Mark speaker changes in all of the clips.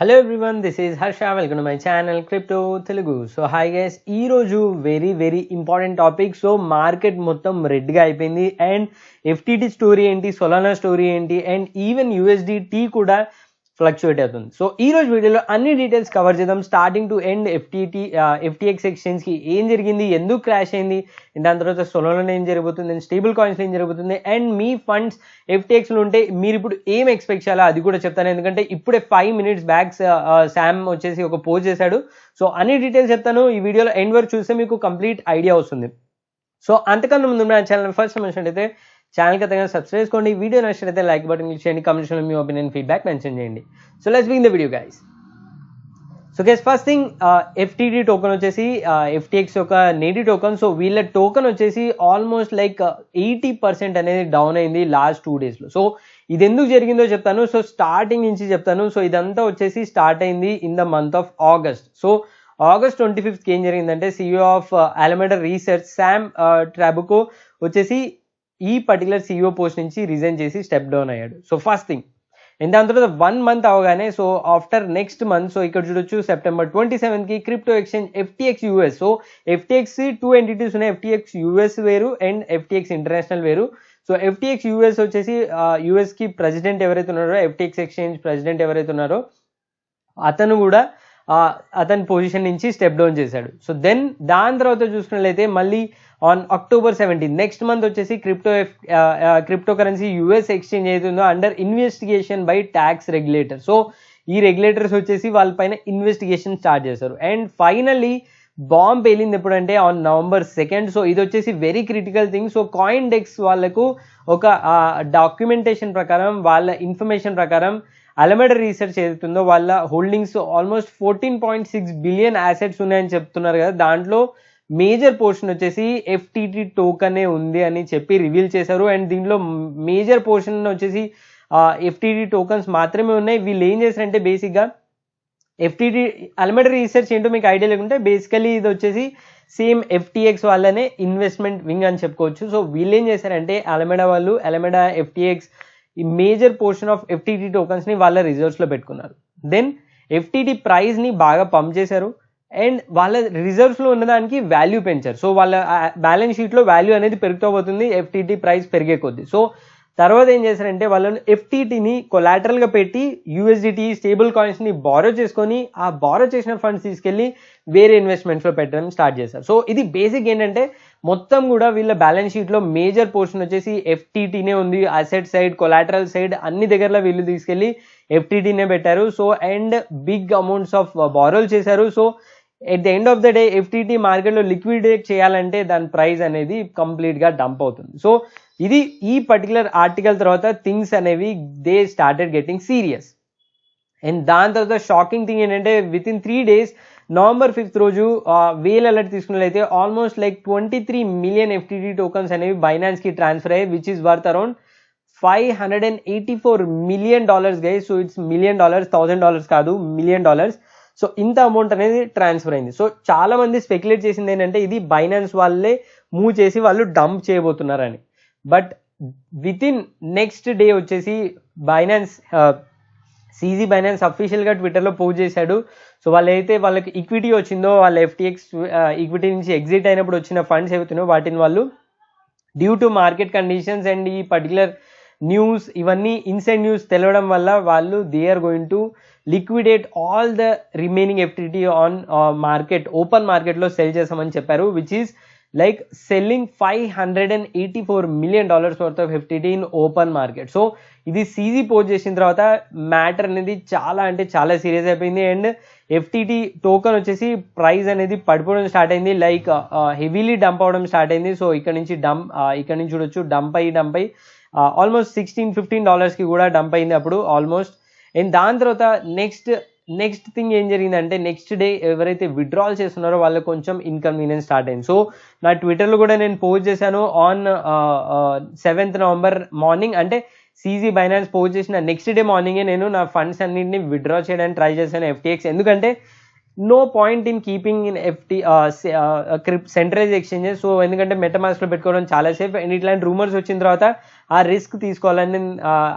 Speaker 1: Hello everyone, this is Harsha. Welcome to my channel Crypto Telugu. So hi guys, ee roju very important topic. So market మొత్తం red గా అయిపోయింది and FTT story ఏంటి, Solana story ఏంటి and even USDT కూడా fluctuate అవుతుంది. So ఈ రోజు వీడియోలో అన్ని డీటెయిల్స్ కవర్ చేద్దాం, starting to end. FTX exchange కి ఏం జరిగింది, ఎందుకు క్రాష్ అయింది, దాని తర్వాత సొలానాలో ఏం జరగబోతుంది, స్టేబుల్ కాయిన్స్ ఏం జరగబోతుంది అండ్ మీ ఫండ్స్ FTX లో ఉంటే మీరు ఇప్పుడు ఏం ఎక్స్పెక్ట్ చేయాలో అది కూడా చెప్తాను. ఎందుకంటే ఇప్పుడే 5 minutes బ్యాక్ శామ్ వచ్చేసి ఒక పోస్ట్ చేశాడు. సో అన్ని డీటెయిల్స్ చెప్తాను. ఈ వీడియోలో ఎండ్ వరకు చూస్తే మీకు కంప్లీట్ ఐడియా వస్తుంది. సో అంతకన్నా ముందు నా ఛానల్ ఫస్ట్ mention ఛానల్ ఖచ్చితంగా సబ్స్క్రైబ్ చేసుకోండి. వీడియో నచ్చినట్లయితే లైక్ బటన్ క్లిక్ చేయండి, కామెంట్స్ లో మీ ఒపీనియన్ ఫీడ్బ్యాక్ మెన్షన్ చేయండి. So let's begin the video guys. So guys first thing, FTT token వచ్చేసి FTX యొక్క నేటివ్ టోకెన్. సో వీళ్ళ టోకెన్ వచ్చేసి ఆల్మోస్ట్ లైక్ 80% అనేది డౌన్ అయింది లాస్ట్ 2 days లో. సో ఇది ఎందుకు జరిగిందో చెప్తాను. సో స్టార్టింగ్ నుంచి చెప్తాను. సో ఇదంతా వచ్చేసి స్టార్ట్ అయింది in the month of August. So August 25th ఏం జరిగిందంటే CEO of Alameda research Sam Trabucco వచ్చేసి ఈ పర్టికులర్ CEO పోస్ట్ నుంచి రిజైన్ చేసి స్టెప్ డౌన్ అయ్యాడు. సో ఫస్ట్ థింగ్, అండ్ దాని తర్వాత 1 month అవగానే so after next month, so ఇక్కడ చూడొచ్చు September 27th crypto exchange FTX US. So FTX 2 entities ఉన్నాయి, FTX US వేరు అండ్ FTX ఇంటర్నేషనల్ వేరు. సో FTX US వచ్చేసి US కి ప్రెసిడెంట్ ఎవరైతే ఉన్నారో, FTX ఎక్స్చేంజ్ ప్రెసిడెంట్ ఎవరైతే ఉన్నారో అతను కూడా అతని పొజిషన్ నుంచి స్టెప్ డౌన్ చేశాడు. సో దెన్ దాని తర్వాత చూసుకున్నట్లయితే మళ్ళీ ఆన్ October 17 నెక్స్ట్ మంత్ వచ్చేసి క్రిప్టో కరెన్సీ US ఎక్స్చేంజ్ అవుతుందో under investigation by tax regulator. So ఈ రెగ్యులేటర్స్ వచ్చేసి వాళ్ళపైన ఇన్వెస్టిగేషన్ స్టార్ట్ చేశారు. అండ్ ఫైనల్లీ బాంబ్ పేలింది ఎప్పుడంటే ఆన్ November 2nd. సో ఇది వచ్చేసి very critical thing. So coin dex వాళ్ళకు ఒక డాక్యుమెంటేషన్ ప్రకారం, వాళ్ళ ఇన్ఫర్మేషన్ ప్రకారం అలమెడా రీసెర్చ్ ఏదైతుందో వాళ్ళ హోల్డింగ్స్ ఆల్మోస్ట్ 14.6 billion assets ఉన్నాయని చెప్తున్నారు కదా. దాంట్లో మేజర్ పోర్షన్ వచ్చేసి FTT టోకనే ఉంది అని చెప్పి రివీల్ చేశారు. అండ్ దీంట్లో మేజర్ పోర్షన్ వచ్చేసి FTT టోకన్స్ మాత్రమే ఉన్నాయి. వీళ్ళు ఏం చేశారంటే బేసిక్గా FTT అలమెడా రీసెర్చ్ ఏంటో మీకు ఐడియా లేకుంటే బేసికలీ ఇది వచ్చేసి సేమ్ FTX వాళ్ళనే ఇన్వెస్ట్మెంట్ వింగ్ అని చెప్పుకోవచ్చు. సో వీళ్ళు ఏం చేశారంటే అలమెడా FTX ఈ major portion of FTT tokens ని వాళ్ళ రిజర్వ్స్ లో పెట్టుకున్నారు. దెన్ FTT ప్రైస్ ని బాగా పంప్ చేశారు అండ్ వాళ్ళ రిజర్వ్స్ లో ఉన్నదానికి వాల్యూ పెంచారు. సో వాళ్ళ బ్యాలెన్స్ షీట్ లో వాల్యూ అనేది పెరుగుతూ పోతుంది FTT ప్రైస్ పెరిగే కొద్ది. సో తర్వాత ఏం చేశారంటే వాళ్ళని FTTని కొలాటరల్ గా పెట్టి USDT స్టేబుల్ కాయిన్స్ ని బారో చేసుకొని ఆ బారో చేసిన ఫండ్స్ తీసుకెళ్లి వేరే ఇన్వెస్ట్మెంట్స్ లో పెట్టడం స్టార్ట్ చేశారు. సో ఇది బేసిక్ ఏంటంటే మొత్తం కూడా వీళ్ళ బ్యాలెన్స్ షీట్ లో మేజర్ పోర్షన్ వచ్చేసి FTTనే ఉంది. అసెట్ సైడ్, కొలాటరల్ సైడ్ అన్ని దగ్గరలో వీళ్ళు తీసుకెళ్లి FTTనే పెట్టారు. So and big amounts of బారోలు చేశారు. So at the end of the day FTT మార్కెట్లో లిక్విడేట్ చేయాలంటే దాని ప్రైస్ అనేది కంప్లీట్ గా డంప్ అవుతుంది. సో ఇది ఈ పర్టికులర్ ఆర్టికల్ తర్వాత థింగ్స్ అనేవి they started getting serious. And దాని తర్వాత షాకింగ్ థింగ్ ఏంటంటే with in 3 days November 5th రోజు వేల్ అలర్ట్ తీసుకున్నట్లయితే almost like 23 million FTT tokens అనేవి బైనాన్స్ కి ట్రాన్స్ఫర్ అయ్యాయి, which is worth around $584 million guys. So it's $1 million, $1,000 కాదు, $1 million. సో ఇంత అమౌంట్ అనేది ట్రాన్స్ఫర్ అయింది. సో చాలా మంది స్పెక్యులేట్ చేసింది ఏంటంటే ఇది బైనాన్స్ వాళ్ళే మూవ్ చేసి వాళ్ళు డంప్ చేయబోతున్నారని. But within next day వచ్చేసి CZ బైనాన్స్ అఫీషియల్ గా ట్విట్టర్ లో పోస్ట్ చేశాడు. సో వాళ్ళకి ఈక్విటీ వచ్చిందో, వాళ్ళ FTX ఈక్విటీ నుంచి ఎగ్జిట్ అయినప్పుడు వచ్చిన ఫండ్స్ ఏవైతున్నాయో వాటిని వాళ్ళు due to market conditions and ఈ పర్టికులర్ న్యూస్, ఇవన్నీ ఇన్సైడ్ న్యూస్ తెలవడం వల్ల వాళ్ళు they are going to liquidate all the remaining FTT on market, open market లో సెల్ చేసామని చెప్పారు, which is like selling $584 million worth of FTT in open market. So ఇది CZ post చేసిన తర్వాత మ్యాటర్ అనేది చాలా అంటే చాలా సీరియస్ అయిపోయింది. అండ్ FTT టోకెన్ వచ్చేసి ప్రైస్ అనేది పడిపోవడం స్టార్ట్ అయింది, లైక్ హెవీలీ డంప్ అవడం స్టార్ట్ అయింది. సో ఇక్కడ నుంచి చూడొచ్చు డంప్ అయ్యి ఆల్మోస్ట్ $16-15 కి కూడా డంప్ అయింది అప్పుడు ఆల్మోస్ట్. అండ్ దాని తర్వాత నెక్స్ట్ థింగ్ ఏం జరిగిందంటే నెక్స్ట్ డే ఎవరైతే విత్డ్రాల్ చేస్తున్నారో వాళ్ళకి కొంచెం ఇన్కన్వీనియన్స్ స్టార్ట్ అయింది. సో నా ట్విట్టర్లో కూడా నేను పోస్ట్ చేశాను ఆన్ 7th November మార్నింగ్, అంటే CZ బైనాన్స్ పోస్ట్ చేసిన నెక్స్ట్ డే మార్నింగే నేను నా ఫండ్స్ అన్నింటిని విత్డ్రా చేయడానికి ట్రై చేశాను FTX. ఎందుకంటే no point in keeping in centralize exchanges. So ఎందుకంటే మెటామాస్క్ లో పెట్టుకోవడం చాలా సేఫ్ అండ్ ఇట్లాంటి రూమర్స్ వచ్చిన తర్వాత ఆ రిస్క్ తీసుకోవాలని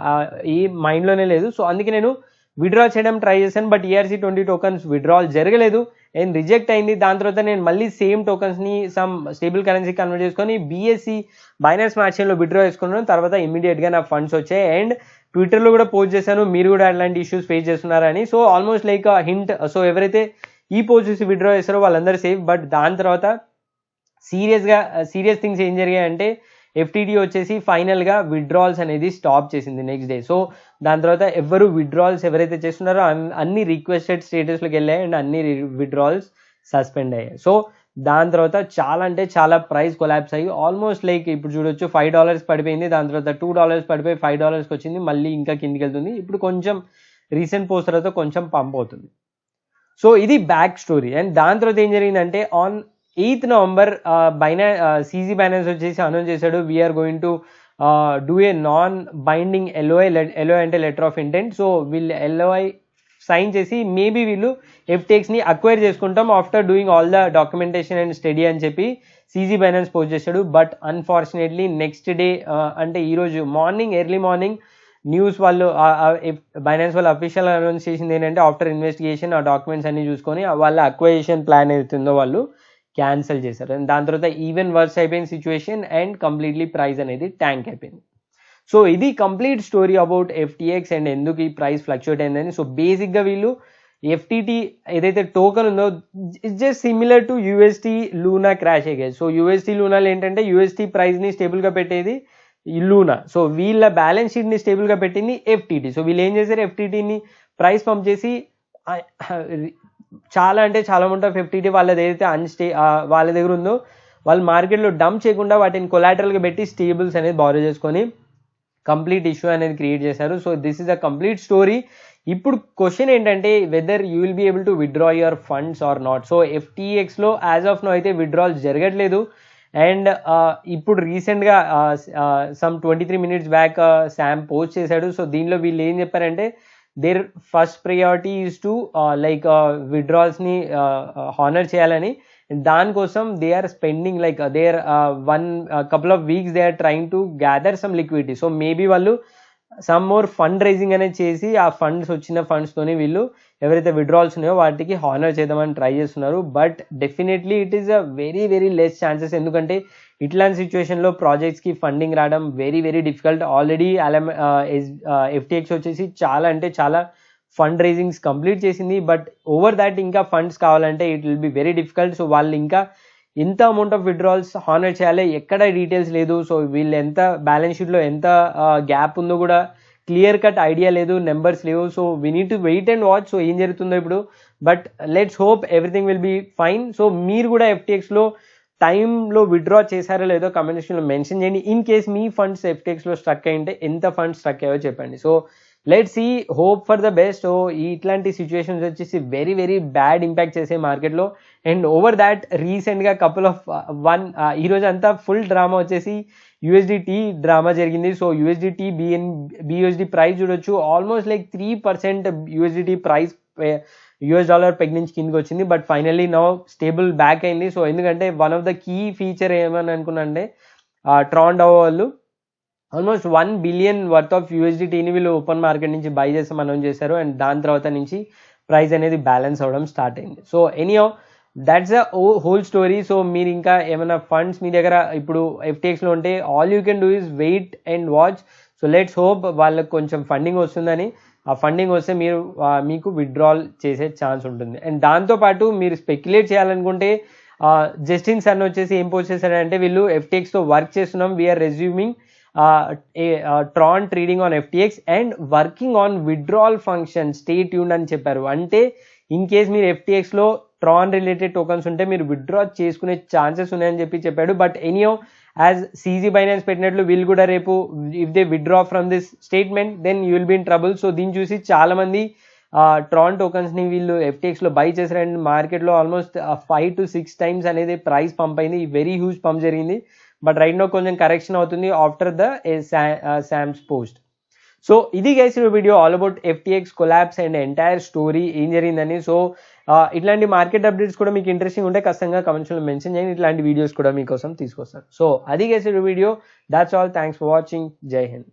Speaker 1: ఈ మైండ్లోనే లేదు. సో అందుకే నేను విత్డ్రా చేయడం ట్రై చేశాను, బట్ ERC20 టోకన్స్ విత్డ్రాల్ జరగలేదు అండ్ రిజెక్ట్ అయింది. దాని తర్వాత నేను మళ్ళీ సేమ్ టోకన్స్ని సమ్ స్టేబుల్ కరెన్సీ కన్వర్ట్ చేసుకొని BSC బైనాన్స్ స్మార్ట్ చైన్లో విత్డ్రా చేసుకున్నాను. తర్వాత ఇమీడియట్గా నా ఫండ్స్ వచ్చాయి అండ్ ట్విట్టర్లో కూడా పోస్ట్ చేశాను, మీరు కూడా అలాంటి ఇష్యూస్ ఫేస్ చేస్తున్నారని. So almost like hint, so ఎవరైతే ఈ పోస్ట్ చూసి విత్డ్రా చేస్తారో వాళ్ళందరూ సేఫ్. బట్ దాని తర్వాత సీరియస్ థింగ్స్ ఏం జరిగాయంటే FTT వచ్చేసి ఫైనల్గా విత్డ్రాల్స్ అనేది స్టాప్ చేసింది నెక్స్ట్ డే. సో దాని తర్వాత ఎవరు విత్డ్రాల్స్ ఎవరైతే చేస్తున్నారో అన్ని రిక్వెస్టెడ్ స్టేటస్లోకి వెళ్ళాయి అండ్ అన్ని విత్డ్రాల్స్ సస్పెండ్ అయ్యాయి. సో దాని తర్వాత చాలా అంటే చాలా ప్రైస్ కొలాప్స్ అయ్యి ఆల్మోస్ట్ లైక్ ఇప్పుడు చూడొచ్చు $5 పడిపోయింది. దాని తర్వాత $2 పడిపోయి $5 వచ్చింది, మళ్ళీ ఇంకా కిందికి వెళ్తుంది. ఇప్పుడు కొంచెం రీసెంట్ పోస్ట్ తర్వాత కొంచెం పంప్ అవుతుంది. సో ఇది బ్యాక్ స్టోరీ. అండ్ దాని తర్వాత ఏం జరిగిందంటే on 8th November CZ Binance వచ్చేసి అనౌన్స్ చేశాడు, we're going to do a non binding LOI అంటే లెటర్ ఆఫ్ ఇంటెంట్. సో వీళ్ళు LOI సైన్ చేసి మేబీ వీళ్ళు FTXని అక్వైర్ చేసుకుంటాం after doing all the documentation and study అని చెప్పి CZ బైనాన్స్ పోస్ట్ చేశాడు. బట్ అన్ఫార్చునేట్లీ నెక్స్ట్ డే అంటే ఈరోజు ఎర్లీ మార్నింగ్ న్యూస్ వాళ్ళు బైనాన్స్ వాళ్ళు అఫీషియల్ అనౌన్స్ చేసింది ఏంటంటే ఆఫ్టర్ ఇన్వెస్టిగేషన్ ఆ డాక్యుమెంట్స్ అన్ని చూసుకొని వాళ్ళ అక్వైజేషన్ ప్లాన్ ఏదైతుందో వాళ్ళు క్యాన్సిల్ చేశారు. అండ్ దాని తర్వాత ఈవెన్ వర్స్ అయిపోయిన సిచ్యువేషన్ అండ్ కంప్లీట్లీ ప్రైస్ అనేది ట్యాంక్ అయిపోయింది. సో ఇది complete story about FTX and ఎందుకు ఈ ప్రైస్ ఫ్లక్చుయేట్ అయిందని. సో బేసిక్గా వీళ్ళు FTT ఏదైతే టోకన్ ఉందో it's just similar to UST Luna crash అయ్యాయి. సో UST లూనాలు ఏంటంటే UST ప్రైస్ని స్టేబుల్గా పెట్టేది లూనా. సో వీళ్ళ బ్యాలెన్స్ షీట్ని స్టేబుల్గా పెట్టింది FTT. సో వీళ్ళు ఏం చేశారు, FTTని ప్రైస్ పంప్ చేసి చాలా అంటే చాలా అమౌంట్ ఆఫ్ FTT వాళ్ళది ఏదైతే వాళ్ళ దగ్గర ఉందో వాళ్ళు మార్కెట్లో డంప్ చేయకుండా వాటిని కొలాటరల్గా పెట్టి స్టేబుల్స్ అనేది బారో చేసుకొని కంప్లీట్ ఇష్యూ అనేది క్రియేట్ చేశారు. So this is a complete story. ఇప్పుడు క్వశ్చన్ ఏంటంటే whether you will be able to withdraw your funds or not. So FTXలో యాజ్ ఆఫ్ నో అయితే విత్డ్రాల్స్ జరగట్లేదు. అండ్ ఇప్పుడు రీసెంట్గా some 23 minutes back Sam post చేశాడు. సో దీనిలో వీళ్ళు ఏం చెప్పారంటే their first priority is to like విత్డ్రాల్స్ని హానర్ చేయాలని. దానికోసం they are spending like they are couple of weeks they are trying to gather some liquidity. So maybe వాళ్ళు some more fund raising అనేది చేసి ఆ వచ్చిన ఫండ్స్తోని వీళ్ళు ఎవరైతే విత్డ్రాల్స్ ఉన్నాయో వాటికి హానర్ చేద్దామని ట్రై చేస్తున్నారు. But definitely it is a very very less chances, ఎందుకంటే ఇట్లాంటి సిచ్యువేషన్లో ప్రాజెక్ట్స్కి ఫండింగ్ రావడం very very difficult. Already FTX వచ్చేసి చాలా అంటే చాలా ఫండ్ రైజింగ్స్ కంప్లీట్ చేసింది. బట్ ఓవర్ దాట్ ఇంకా ఫండ్స్ కావాలంటే it will be very difficult. So వాళ్ళు ఇంకా ఎంత అమౌంట్ ఆఫ్ విత్డ్రాల్స్ హానర్ చేయాలి ఎక్కడ డీటెయిల్స్ లేదు. సో వీళ్ళు ఎంత బ్యాలెన్స్ షీట్లో ఎంత గ్యాప్ ఉందో కూడా క్లియర్ కట్ ఐడియా లేదు, నెంబర్స్ లేవు. So we need to wait and watch so ఏం జరుగుతుందో ఇప్పుడు. But let's hope everything will be fine. So మీరు కూడా FTXలో టైంలో విత్డ్రా చేశారో లేదో కమెంట్ సెక్షన్లో మెన్షన్ చేయండి. ఇన్ కేస్ మీ ఫండ్స్ FTXలో స్ట్రక్ అయింటే ఎంత ఫండ్స్ స్ట్రక్ అయ్యో చెప్పండి. So let's see, hope for the best. So ఇట్లాంటి సిచ్యువేషన్స్ వచ్చేసి వెరీ వెరీ బ్యాడ్ ఇంపాక్ట్ చేసే మార్కెట్లో. అండ్ ఓవర్ దాట్ రీసెంట్గా ఈరోజు అంతా ఫుల్ డ్రామా వచ్చేసి USDT డ్రామా జరిగింది. సో USDT BUSD ప్రైస్ చూడొచ్చు almost like 3% USDT price $, peg నుంచి కిందకి వచ్చింది. But finally now stable back అయింది. సో ఎందుకంటే one of the key feature ఏమని అనుకున్నా అంటే ట్రాన్ డౌ వాళ్ళు ఆల్మోస్ట్ 1 billion వర్త్ ఆఫ్ USDTని వీళ్ళు ఓపెన్ మార్కెట్ నుంచి బై చేసి అనౌన్స్ చేశారు. అండ్ దాని తర్వాత నుంచి ప్రైస్ అనేది బ్యాలెన్స్ అవ్వడం స్టార్ట్ అయింది. So anyhow that's a whole story. So మీరు ఇంకా ఏమైనా ఫండ్స్ మీ దగ్గర ఇప్పుడు FTXలో ఉంటే all you can do is wait and watch. So let's hope వాళ్ళకి కొంచెం ఫండింగ్ వస్తుందని. ఆ ఫండింగ్ వస్తే మీకు విత్డ్రాల్ చేసే ఛాన్స్ ఉంటుంది. అండ్ దాంతోపాటు మీరు స్పెక్యులేట్ చేయాలనుకుంటే జస్టిన్ సన్ వచ్చేసి ఏం పోస్ట్ చేశాడంటే వీళ్ళు FTXతో వర్క్ చేస్తున్నాం, we're resuming Tron trading on FTX and working on withdrawal function, stay tuned అని చెప్పారు. అంటే ఇన్ కేస్ మీరు FTXలో ట్రాన్ రిలేటెడ్ టోకన్స్ ఉంటే మీరు విత్డ్రా చేసుకునే ఛాన్సెస్ ఉన్నాయని చెప్పాడు. But anyhow as CZ Binance పెట్టినట్లు వీళ్ళు కూడా రేపు if they withdraw from this statement then you will be in trouble. So దీన్ని చూసి చాలా మంది ట్రాన్ టోకన్స్ని వీళ్ళు FTXలో బై చేశారు. అండ్ మార్కెట్లో ఆల్మోస్ట్ 5 to 6 times అనేది ప్రైస్ పంప్ అయింది, వెరీ హ్యూజ్ పంప్ జరిగింది. బట్ రైట్ నో కొంచెం కరెక్షన్ అవుతుంది after the Sam's post. So ఇది guys video all about FTX collapse and entire story ఏం జరిగిందని. సో ఇట్లాంటి మార్కెట్ అప్డేట్స్ కూడా మీకు ఇంట్రెస్టింగ్ ఉంటే ఖచ్చితంగా కమెంట్స్లో మెన్షన్ చేయండి, ఇట్లాంటి వీడియోస్ కూడా మీకోసం తీసుకొస్తాను. సో అది guys video, that's all, thanks for watching, జై హింద్.